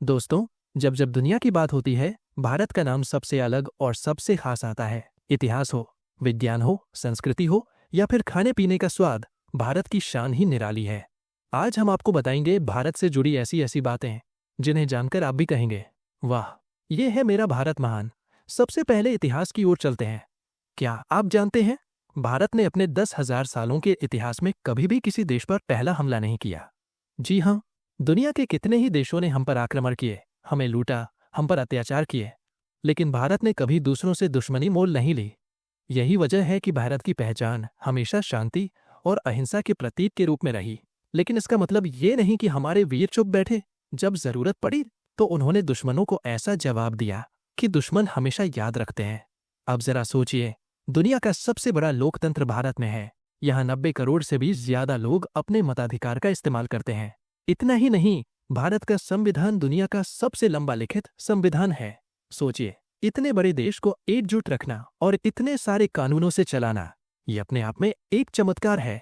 दोस्तों, जब जब दुनिया की बात होती है, भारत का नाम सबसे अलग और सबसे खास आता है। इतिहास हो, विज्ञान हो, संस्कृति हो या फिर खाने पीने का स्वाद, भारत की शान ही निराली है। आज हम आपको बताएंगे भारत से जुड़ी ऐसी ऐसी बातें जिन्हें जानकर आप भी कहेंगे, वाह, ये है मेरा भारत महान। सबसे पहले इतिहास की ओर चलते हैं। क्या आप जानते हैं, भारत ने अपने 10,000 सालों के इतिहास में कभी भी किसी देश पर पहला हमला नहीं किया। जी हाँ, दुनिया के कितने ही देशों ने हम पर आक्रमण किए, हमें लूटा, हम पर अत्याचार किए, लेकिन भारत ने कभी दूसरों से दुश्मनी मोल नहीं ली। यही वजह है कि भारत की पहचान हमेशा शांति और अहिंसा के प्रतीक के रूप में रही। लेकिन इसका मतलब ये नहीं कि हमारे वीर चुप बैठे। जब जरूरत पड़ी तो उन्होंने दुश्मनों को ऐसा जवाब दिया कि दुश्मन हमेशा याद रखते हैं। अब जरा सोचिए, दुनिया का सबसे बड़ा लोकतंत्र भारत में है। यहाँ 90 करोड़ से भी ज्यादा लोग अपने मताधिकार का इस्तेमाल करते हैं। इतना ही नहीं, भारत का संविधान दुनिया का सबसे लंबा लिखित संविधान है। सोचिए, इतने बड़े देश को एकजुट रखना और इतने सारे कानूनों से चलाना, ये अपने आप में एक चमत्कार है।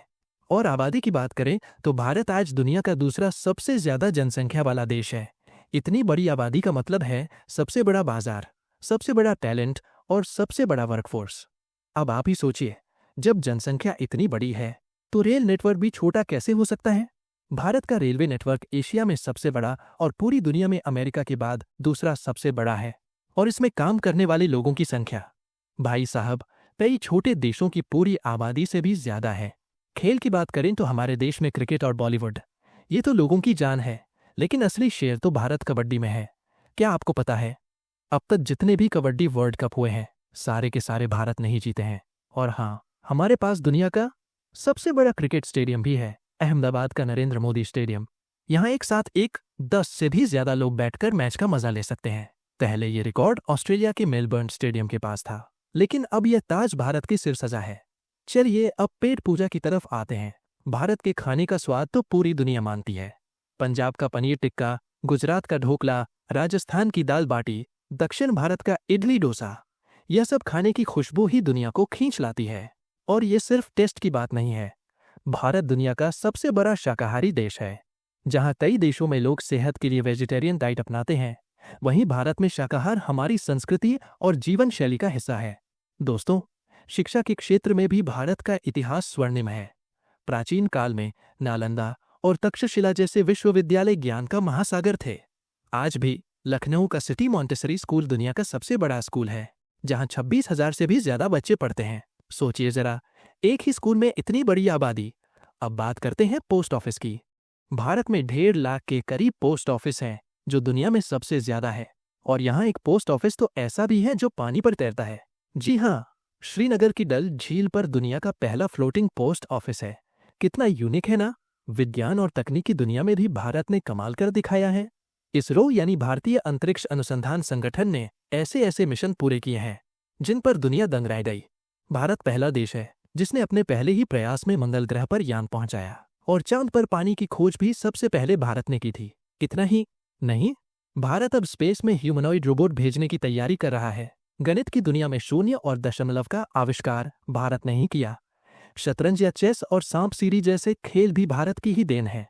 और आबादी की बात करें तो भारत आज दुनिया का दूसरा सबसे ज्यादा जनसंख्या वाला देश है। इतनी बड़ी आबादी का मतलब है सबसे बड़ा बाजार, सबसे बड़ा टैलेंट और सबसे बड़ा वर्कफोर्स। अब आप ही सोचिए, जब जनसंख्या इतनी बड़ी है तो रेल नेटवर्क भी छोटा कैसे हो सकता है। भारत का रेलवे नेटवर्क एशिया में सबसे बड़ा और पूरी दुनिया में अमेरिका के बाद दूसरा सबसे बड़ा है। और इसमें काम करने वाले लोगों की संख्या, भाई साहब, कई छोटे देशों की पूरी आबादी से भी ज्यादा है। खेल की बात करें तो हमारे देश में क्रिकेट और बॉलीवुड, ये तो लोगों की जान है, लेकिन असली शेर तो भारत कबड्डी में है। क्या आपको पता है, अब तक जितने भी कबड्डी वर्ल्ड कप हुए हैं, सारे के सारे भारत नहीं जीते हैं। और हाँ, हमारे पास दुनिया का सबसे बड़ा क्रिकेट स्टेडियम भी है, अहमदाबाद का नरेंद्र मोदी स्टेडियम। यहाँ एक साथ 10 से भी ज्यादा लोग बैठकर मैच का मजा ले सकते हैं। पहले ये रिकॉर्ड ऑस्ट्रेलिया के मेलबर्न स्टेडियम के पास था, लेकिन अब यह ताज भारत की सिर सजा है। चलिए अब पेट पूजा की तरफ आते हैं। भारत के खाने का स्वाद तो पूरी दुनिया मानती है। पंजाब का पनीर टिक्का, गुजरात का ढोकला, राजस्थान की दाल बाटी, दक्षिण भारत का इडली डोसा, यह सब खाने की खुशबू ही दुनिया को खींच लाती है। और ये सिर्फ टेस्ट की बात नहीं है। भारत दुनिया का सबसे बड़ा शाकाहारी देश है। जहाँ कई देशों में लोग सेहत के लिए वेजिटेरियन डाइट अपनाते हैं, वहीं भारत में शाकाहार हमारी संस्कृति और जीवन शैली का हिस्सा है। दोस्तों, शिक्षा के क्षेत्र में भी भारत का इतिहास स्वर्णिम है। प्राचीन काल में नालंदा और तक्षशिला जैसे विश्वविद्यालय ज्ञान का महासागर थे। आज भी लखनऊ का सिटी मॉन्टेसरी स्कूल दुनिया का सबसे बड़ा स्कूल है, जहां 26,000 से भी ज्यादा बच्चे पढ़ते हैं। सोचिए जरा, एक ही स्कूल में इतनी बड़ी आबादी। अब बात करते हैं पोस्ट ऑफिस की। भारत में 1.5 लाख के करीब पोस्ट ऑफिस हैं, जो दुनिया में सबसे ज्यादा है। और यहाँ एक पोस्ट ऑफिस तो ऐसा भी है जो पानी पर तैरता है। जी हाँ, श्रीनगर की डल झील पर दुनिया का पहला फ्लोटिंग पोस्ट ऑफिस है। कितना यूनिक है ना। विज्ञान और तकनीकी दुनिया में भी भारत ने कमाल कर दिखाया है। इसरो यानी भारतीय अंतरिक्ष अनुसंधान संगठन ने ऐसे ऐसे मिशन पूरे किए हैं जिन पर दुनिया दंग रह गई। भारत पहला देश है जिसने अपने पहले ही प्रयास में मंगल ग्रह पर यान पहुंचाया। और चांद पर पानी की खोज भी सबसे पहले भारत ने की थी। इतना ही नहीं, भारत अब स्पेस में ह्यूमनॉइड रोबोट भेजने की तैयारी कर रहा है। गणित की दुनिया में शून्य और दशमलव का आविष्कार भारत ने ही किया। शतरंज या चेस और सांप सीढ़ी जैसे खेल भी भारत की ही देन है।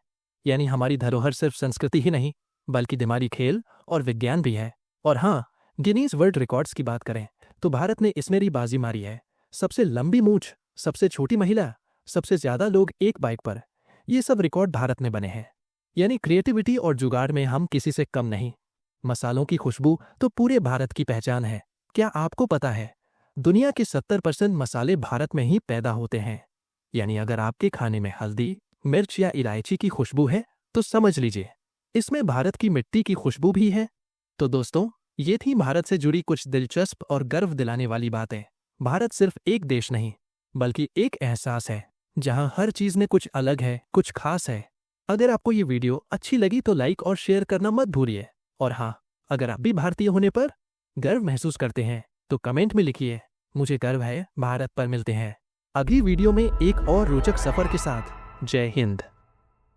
यानी हमारी धरोहर सिर्फ संस्कृति ही नहीं, बल्कि दिमागी खेल और विज्ञान भी है। और हाँ, गिनीज वर्ल्ड रिकॉर्ड्स की बात करें तो भारत ने इसमें भी बाजी मारी है। सबसे लंबी मूंछ, सबसे छोटी महिला, सबसे ज्यादा लोग एक बाइक पर, ये सब रिकॉर्ड भारत में बने हैं। यानी क्रिएटिविटी और जुगाड़ में हम किसी से कम नहीं। मसालों की खुशबू तो पूरे भारत की पहचान है। क्या आपको पता है, दुनिया के 70% मसाले भारत में ही पैदा होते हैं। यानी अगर आपके खाने में हल्दी, मिर्च या इलायची की खुशबू है तो समझ लीजिए इसमें भारत की मिट्टी की खुशबू भी है। तो दोस्तों, ये थी भारत से जुड़ी कुछ दिलचस्प और गर्व दिलाने वाली बातें। भारत सिर्फ एक देश नहीं, बल्कि एक एहसास है, जहां हर चीज में कुछ अलग है, कुछ खास है। अगर आपको ये वीडियो अच्छी लगी तो लाइक और शेयर करना मत भूलिए। और हाँ, अगर आप भी भारतीय होने पर गर्व महसूस करते हैं तो कमेंट में लिखिए, मुझे गर्व है भारत पर। मिलते हैं अगली वीडियो में एक और रोचक सफर के साथ। जय हिंद।